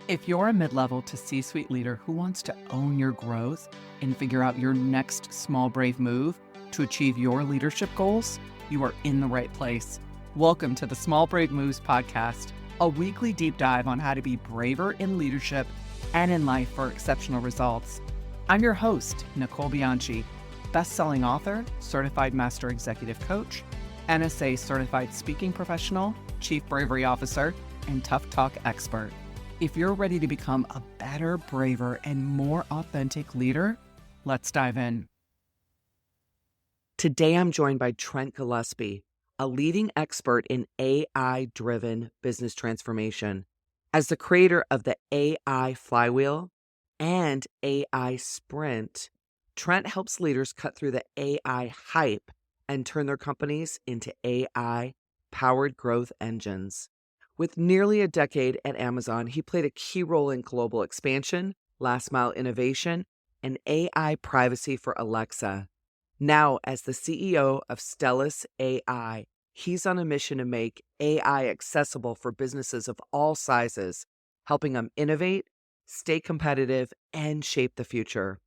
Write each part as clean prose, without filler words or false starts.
If you're a mid-level to C-suite leader who wants to own your growth and figure out your next small, brave move to achieve your leadership goals, you are in the right place. Welcome to the Small Brave Moves podcast, a weekly deep dive on how to be braver in leadership and in life for exceptional results. I'm your host, Nicole Bianchi, best-selling author, certified master executive coach, NSA certified speaking professional, chief bravery officer, and tough talk expert. If you're ready to become a better, braver, and more authentic leader, let's dive in. Today, I'm joined by Trent Gillespie, a leading expert in AI-driven business transformation. As the creator of the AI Flywheel and AI Sprint, Trent helps leaders cut through the AI hype and turn their companies into AI-powered growth engines. With nearly a decade at Amazon, he played a key role in global expansion, last-mile innovation, and AI privacy for Alexa. Now, as the CEO of Stellus AI, he's on a mission to make AI accessible for businesses of all sizes, helping them innovate, stay competitive, and shape the future.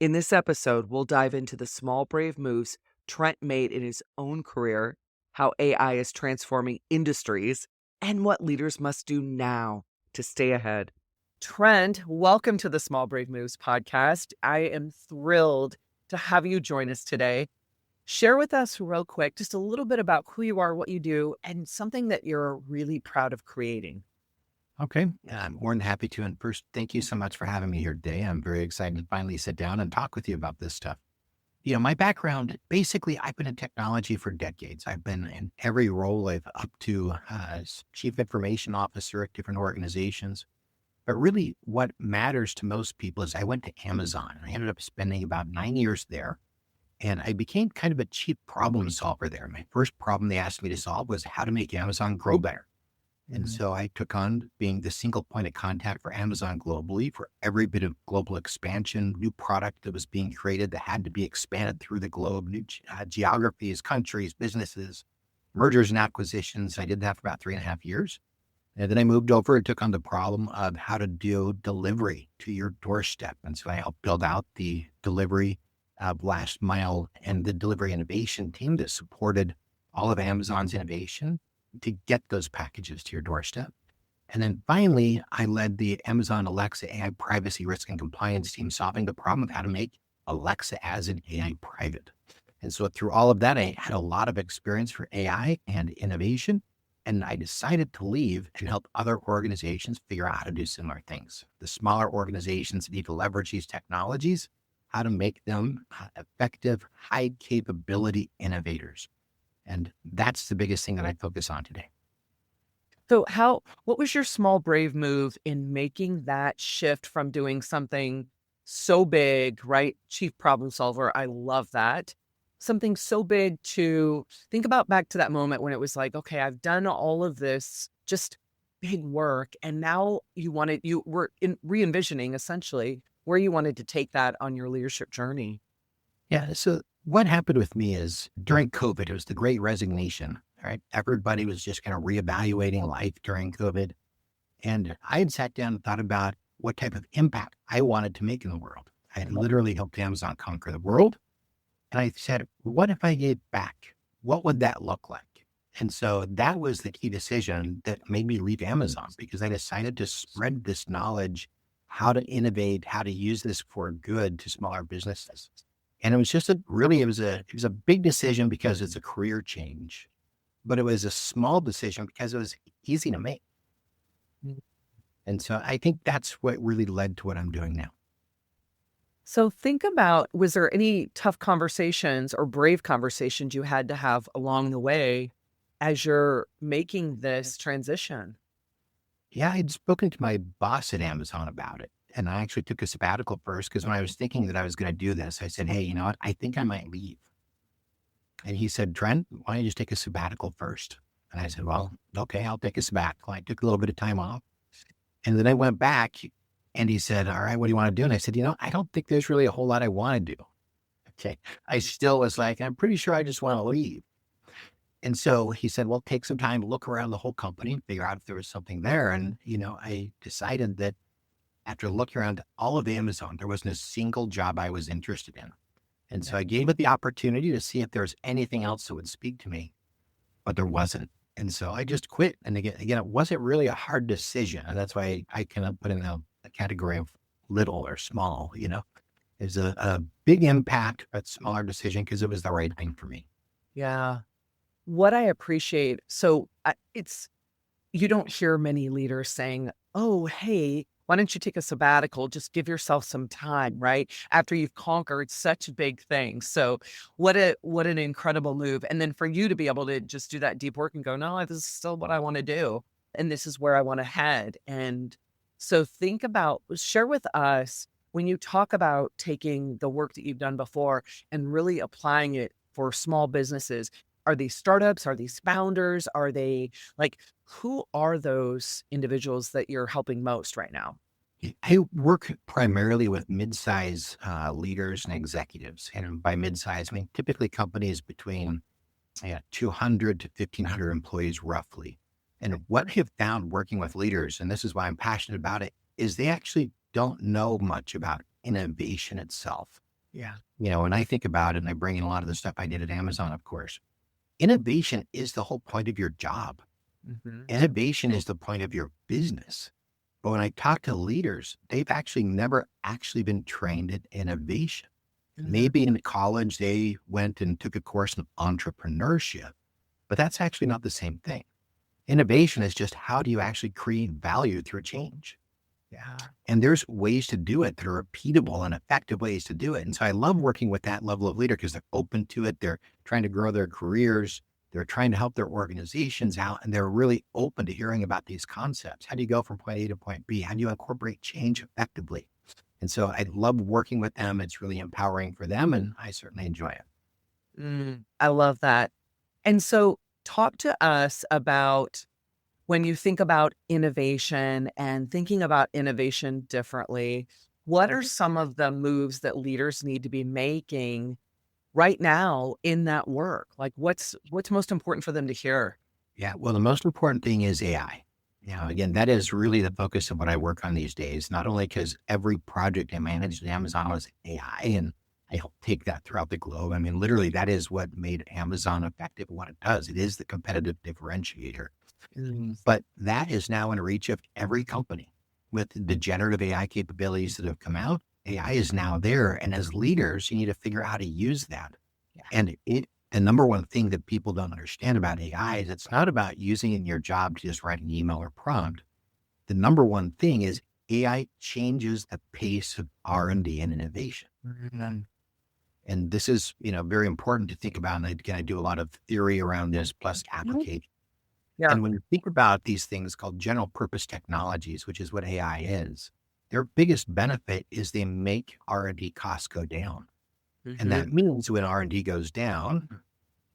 In this episode, we'll dive into the small, brave moves Trent made in his own career, how AI is transforming industries, and what leaders must do now to stay ahead. Trent, welcome to the Small Brave Moves podcast. I am thrilled to have you join us today. Share with us real quick just a little bit about who you are, what you do, and something that you're really proud of creating. Okay, I'm more than happy to. And first, thank you so much for having me here today. I'm very excited to finally sit down and talk with you about this stuff. You know, my background, basically, I've been in technology for decades. I've been in every role up to chief information officer at different organizations. But really, what matters to most people is I went to Amazon. I ended up spending about 9 years there. And I became kind of a chief problem solver there. My first problem they asked me to solve was how to make Amazon grow better. And so I took on being the single point of contact for Amazon globally for every bit of global expansion, new product that was being created that had to be expanded through the globe, new geographies, countries, businesses, mergers and acquisitions. I did that for about 3.5 years. And then I moved over and took on the problem of how to do delivery to your doorstep. And so I helped build out the delivery last mile and the delivery innovation team that supported all of Amazon's innovation to get those packages to your doorstep. And then finally, I led the Amazon Alexa AI privacy risk and compliance team, solving the problem of how to make Alexa as an AI private. And so through all of that, I had a lot of experience for AI and innovation. And I decided to leave and help other organizations figure out how to do similar things. The smaller organizations need to leverage these technologies, how to make them effective, high capability innovators. And that's the biggest thing that I focus on today. So what was your small, brave move in making that shift from doing something so big, right? Chief problem solver. I love that. Something so big to think about back to that moment when it was like, okay, I've done all of this just big work. And now you were re-envisioning essentially where you wanted to take that on your leadership journey. Yeah. So what happened with me is during COVID, it was the great resignation, right? Everybody was just kind of reevaluating life during COVID. And I had sat down and thought about what type of impact I wanted to make in the world. I had literally helped Amazon conquer the world. And I said, what if I gave back? What would that look like? And so that was the key decision that made me leave Amazon, because I decided to spread this knowledge, how to innovate, how to use this for good to smaller businesses. And it was just it was a big decision because it's a career change, but it was a small decision because it was easy to make. And so I think that's what really led to what I'm doing now. So think about, was there any tough conversations or brave conversations you had to have along the way as you're making this transition? Yeah, I'd spoken to my boss at Amazon about it. And I actually took a sabbatical first because when I was thinking that I was going to do this, I said, hey, you know what? I think I might leave. And he said, Trent, why don't you just take a sabbatical first? And I said, well, okay, I'll take a sabbatical. I took a little bit of time off. And then I went back and he said, all right, what do you want to do? And I said, I don't think there's really a whole lot I want to do. Okay. I still was like, I'm pretty sure I just want to leave. And so he said, well, take some time, look around the whole company and figure out if there was something there. And, I decided that after looking around all of Amazon, there wasn't a single job I was interested in. And so Yeah. I gave it the opportunity to see if there's anything else that would speak to me, but there wasn't. And so I just quit. And again, it wasn't really a hard decision. And that's why I kind of put in the category of little or small, It's a big impact, but smaller decision because it was the right thing for me. Yeah. What I appreciate, so it's, you don't hear many leaders saying, "Oh, hey, why don't you take a sabbatical? Just give yourself some time," right? After you've conquered such big things. So what an incredible move. And then for you to be able to just do that deep work and go, "No, this is still what I want to do. And this is where I want to head." And so share with us when you talk about taking the work that you've done before and really applying it for small businesses. Are these startups? Are these founders? Are they like, who are those individuals that you're helping most right now? I work primarily with mid-size leaders and executives. And by mid-size, I mean typically companies between 200 to 1,500 employees roughly. And what I've found working with leaders, and this is why I'm passionate about it, is they actually don't know much about innovation itself. Yeah. When I think about it, and I bring in a lot of the stuff I did at Amazon, of course, innovation is the whole point of your job. Mhm. Innovation is the point of your business. But when I talk to leaders, they've actually never actually been trained in innovation. Mhm. Maybe in college, they went and took a course in entrepreneurship, but that's actually not the same thing. Innovation is just how do you actually create value through change? Yeah. And there's ways to do it that are repeatable and effective ways to do it. And so I love working with that level of leader because they're open to it. They're trying to grow their careers. They're trying to help their organizations out. And they're really open to hearing about these concepts. How do you go from point A to point B? How do you incorporate change effectively? And so I love working with them. It's really empowering for them. And I certainly enjoy it. I love that. And so talk to us about when you think about innovation and thinking about innovation differently, what are some of the moves that leaders need to be making right now in that work? Like what's most important for them to hear? Yeah. Well, the most important thing is AI. Again, that is really the focus of what I work on these days, not only because every project I managed at Amazon was AI and I help take that throughout the globe. I mean, literally, that is what made Amazon effective at what it does. It is the competitive differentiator. But that is now in reach of every company with the generative AI capabilities that have come out. AI is now there. And as leaders, you need to figure out how to use that. Yeah. And the number one thing that people don't understand about AI is it's not about using it in your job to just write an email or prompt. The number one thing is AI changes the pace of R&D and innovation. Mhm. And this is, very important to think about. And again, I do a lot of theory around this plus Mhm. application. Yeah. And when you think about these things called general purpose technologies, which is what AI is, their biggest benefit is they make R&D costs go down. And Mhm. that means when R&D goes down,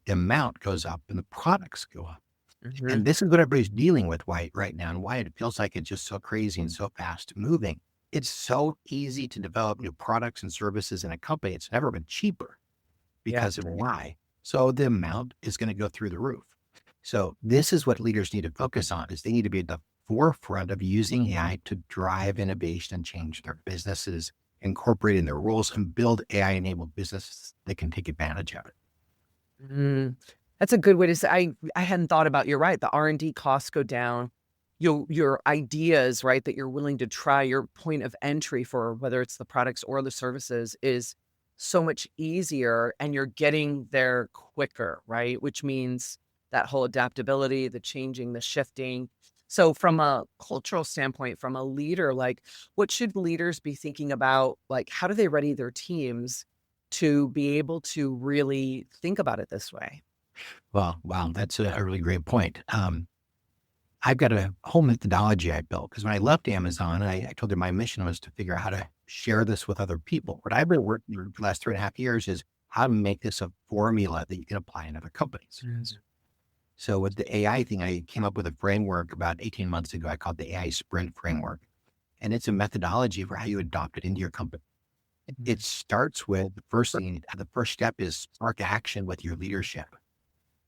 the amount goes up and the products go up. And Mhm. this is what everybody's dealing with right now and why it feels like it's just so crazy and so fast moving. It's so easy to develop new products and services in a company. It's never been cheaper Yeah. because of why. So the amount is going to go through the roof. So this is what leaders need to focus on is they need to be at the forefront of using AI to drive innovation and change their businesses, incorporating their rules and build AI enabled businesses that can take advantage of it. Mm. That's a good way to say. I hadn't thought about. You're right. The R&D costs go down. Your ideas, right, that you're willing to try. Your point of entry for whether it's the products or the services is so much easier, and you're getting there quicker, right? Which means that whole adaptability, the changing, the shifting. So, from a cultural standpoint, from a leader, like, what should leaders be thinking about? Like, how do they ready their teams to be able to really think about it this way? Well, wow, that's a really great point. I've got a whole methodology I built because when I left Amazon, I told them my mission was to figure out how to share this with other people. What I've been working for the last 3.5 years is how to make this a formula that you can apply in other companies. Mm. So with the AI thing, I came up with a framework about 18 months ago. I called the AI Sprint Framework. And it's a methodology for how you adopt it into your company. It starts with the first thing, the first step is spark action with your leadership.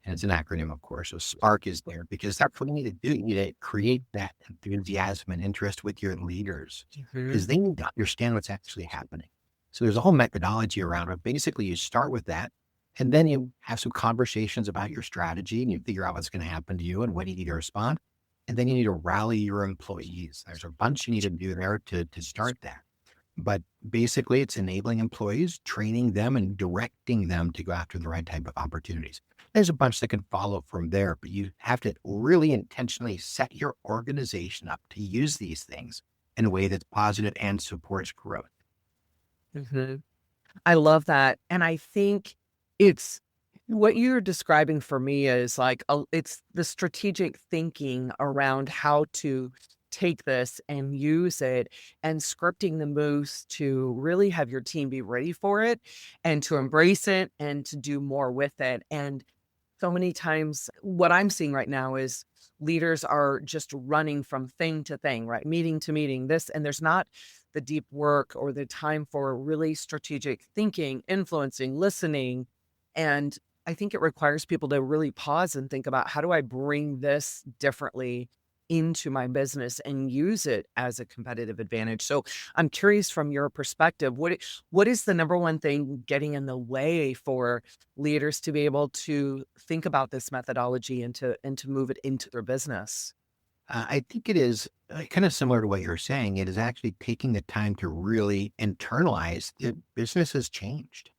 And it's an acronym, of course. So Spark is there because that's what you need to do. You need to create that enthusiasm and interest with your leaders Mhm. because they need to understand what's actually happening. So there's a whole methodology around it. Basically, you start with that and then you have some conversations about your strategy and you figure out what's going to happen to you and when you need to respond. And then you need to rally your employees. There's a bunch you need to do there to start that. But basically, it's enabling employees, training them, and directing them to go after the right type of opportunities. There's a bunch that can follow from there, but you have to really intentionally set your organization up to use these things in a way that's positive and supports growth. Mhm. I love that, and I think it's what you're describing for me is like, it's the strategic thinking around how to take this and use it and scripting the moves to really have your team be ready for it and to embrace it and to do more with it, and so many times, what I'm seeing right now is leaders are just running from thing to thing, right? Meeting to meeting, this, and there's not the deep work or the time for really strategic thinking, influencing, listening. And I think it requires people to really pause and think about how do I bring this differently into my business and use it as a competitive advantage. So I'm curious from your perspective, what is the number one thing getting in the way for leaders to be able to think about this methodology and to move it into their business? I think it is kind of similar to what you're saying. It is actually taking the time to really internalize that business has changed.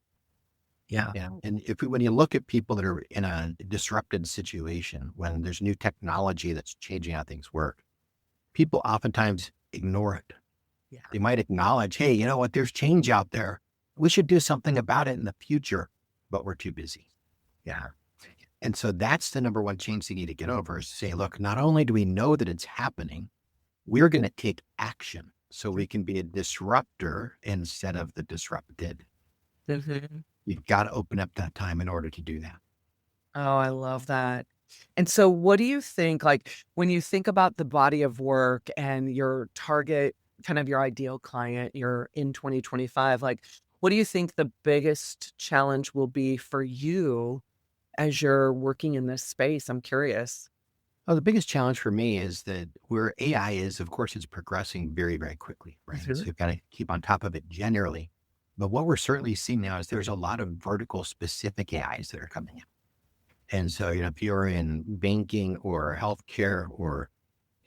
Yeah. Yeah. And when you look at people that are in a disrupted situation, when there's new technology that's changing how things work, people oftentimes ignore it. Yeah. They might acknowledge, hey, you know what? There's change out there. We should do something about it in the future, but we're too busy. Yeah. And so that's the number one change they need to get over is to say, look, not only do we know that it's happening, we're going to take action so we can be a disruptor instead of the disrupted. Mhm. You've got to open up that time in order to do that. Oh, I love that. And so what do you think, like, when you think about the body of work and your target, kind of your ideal client, you're in 2025, like, what do you think the biggest challenge will be for you as you're working in this space? I'm curious. Well, the biggest challenge for me is that where AI is, of course, it's progressing very, very quickly, right? So Mhm. you've got to keep on top of it generally. But what we're certainly seeing now is there's a lot of vertical specific AIs that are coming in. And so, if you're in banking or healthcare or,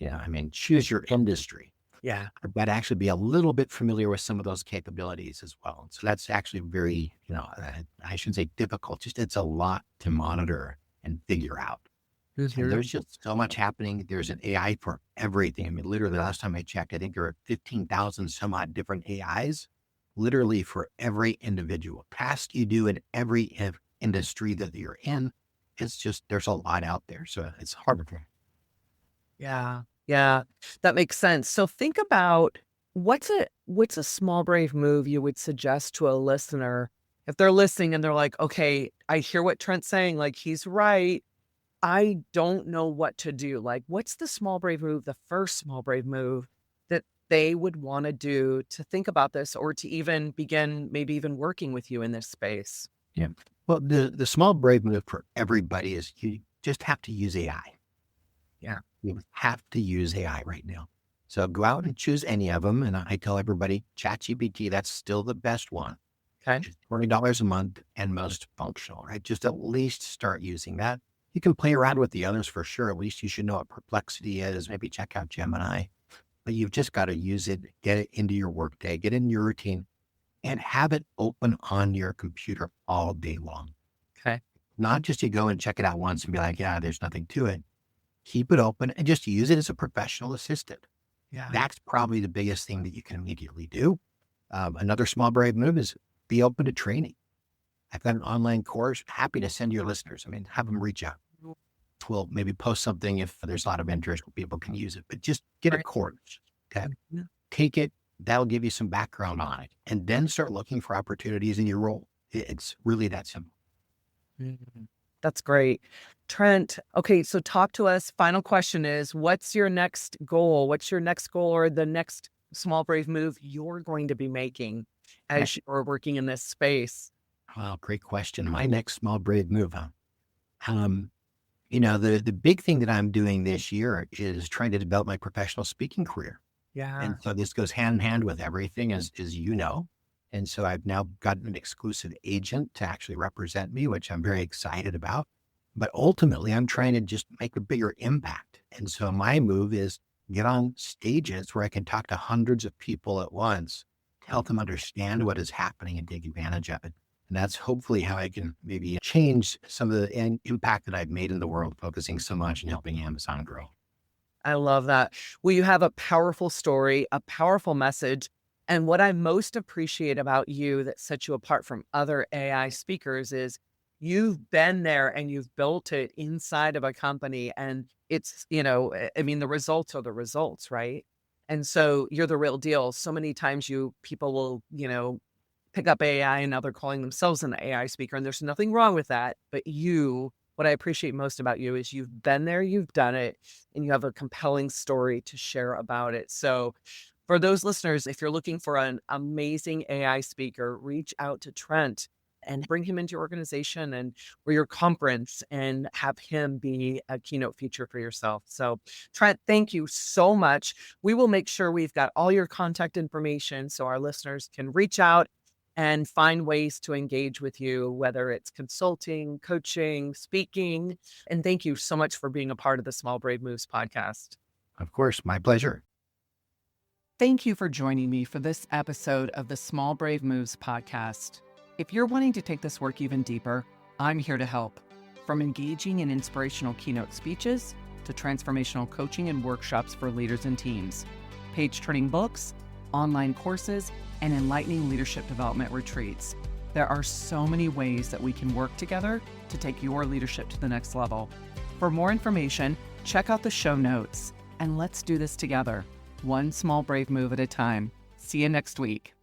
I mean, choose your industry, Yeah. I've got to actually be a little bit familiar with some of those capabilities as well. So that's actually very, I shouldn't say difficult, just it's a lot to monitor and figure out. And Mhm. there's just so much happening. There's an AI for everything. I mean, literally, the last time I checked, I think there are 15,000 some odd different AIs, literally for every individual task you do in every industry that you're in. It's just, there's a lot out there. So it's hard to. Yeah. Yeah. That makes sense. So think about what's a small brave move you would suggest to a listener if they're listening and they're like, "Okay, I hear what Trent's saying, like he's right. I don't know what to do." Like, what's the small brave move, the first small brave move that they would want to do to think about this or to even begin maybe even working with you in this space? Yeah. Well, the small brave move for everybody is you just have to use AI. Yeah. You have to use AI right now. So go out and choose any of them. And I tell everybody, ChatGPT, that's still the best one. Okay. Just $20 a month and most functional, right? Just at least start using that. You can play around with the others for sure. At least you should know what Perplexity is. Maybe check out Gemini. But you've just got to use it, get it into your workday, get it in your routine, and have it open on your computer all day long. Okay. Not just you go and check it out once and be like, yeah, there's nothing to it. Keep it open and just use it as a professional assistant. Yeah. That's probably the biggest thing that you can immediately do. Another small brave move is be open to training. I've got an online course. Happy to send your listeners. I mean, have them reach out. We'll maybe post something if there's a lot of interest where people can use it, but just get a Right. course. Okay. Mhm. Take it. That'll give you some background on it and then start looking for opportunities in your role. It's really that simple. Mhm. That's great. Trent, okay, so talk to us. Final question is, what's your next goal? What's your next goal or the next small brave move you're going to be making Okay. as you're working in this space? Wow. Great question. My next small brave move, huh? Um, the big thing that I'm doing this year is trying to develop my professional speaking career. Yeah. And so this goes hand in hand with everything, as you know. And so I've now gotten an exclusive agent to actually represent me, which I'm very excited about. But ultimately, I'm trying to just make a bigger impact. And so my move is get on stages where I can talk to hundreds of people at once to help them understand what is happening and take advantage of it. And that's hopefully how I can maybe change some of the impact that I've made in the world, focusing so much on helping Amazon grow. I love that. Well, you have a powerful story, a powerful message. And what I most appreciate about you that sets you apart from other AI speakers is you've been there and you've built it inside of a company. And it's, I mean, the results are the results, right? And so you're the real deal. So many times people will, pick up AI and now they're calling themselves an AI speaker. And there's nothing wrong with that. But what I appreciate most about you is you've been there, you've done it, and you have a compelling story to share about it. So, for those listeners, if you're looking for an amazing AI speaker, reach out to Trent and bring him into your organization or your conference and have him be a keynote feature for yourself. So, Trent, thank you so much. We will make sure we've got all your contact information so our listeners can reach out and find ways to engage with you, whether it's consulting, coaching, speaking. And thank you so much for being a part of the Small Brave Moves podcast. Of course, my pleasure. Thank you for joining me for this episode of the Small Brave Moves podcast. If you're wanting to take this work even deeper, I'm here to help. From engaging in inspirational keynote speeches to transformational coaching and workshops for leaders and teams, page-turning books, online courses, and enlightening leadership development retreats. There are so many ways that we can work together to take your leadership to the next level. For more information, check out the show notes, and let's do this together, one small brave move at a time. See you next week.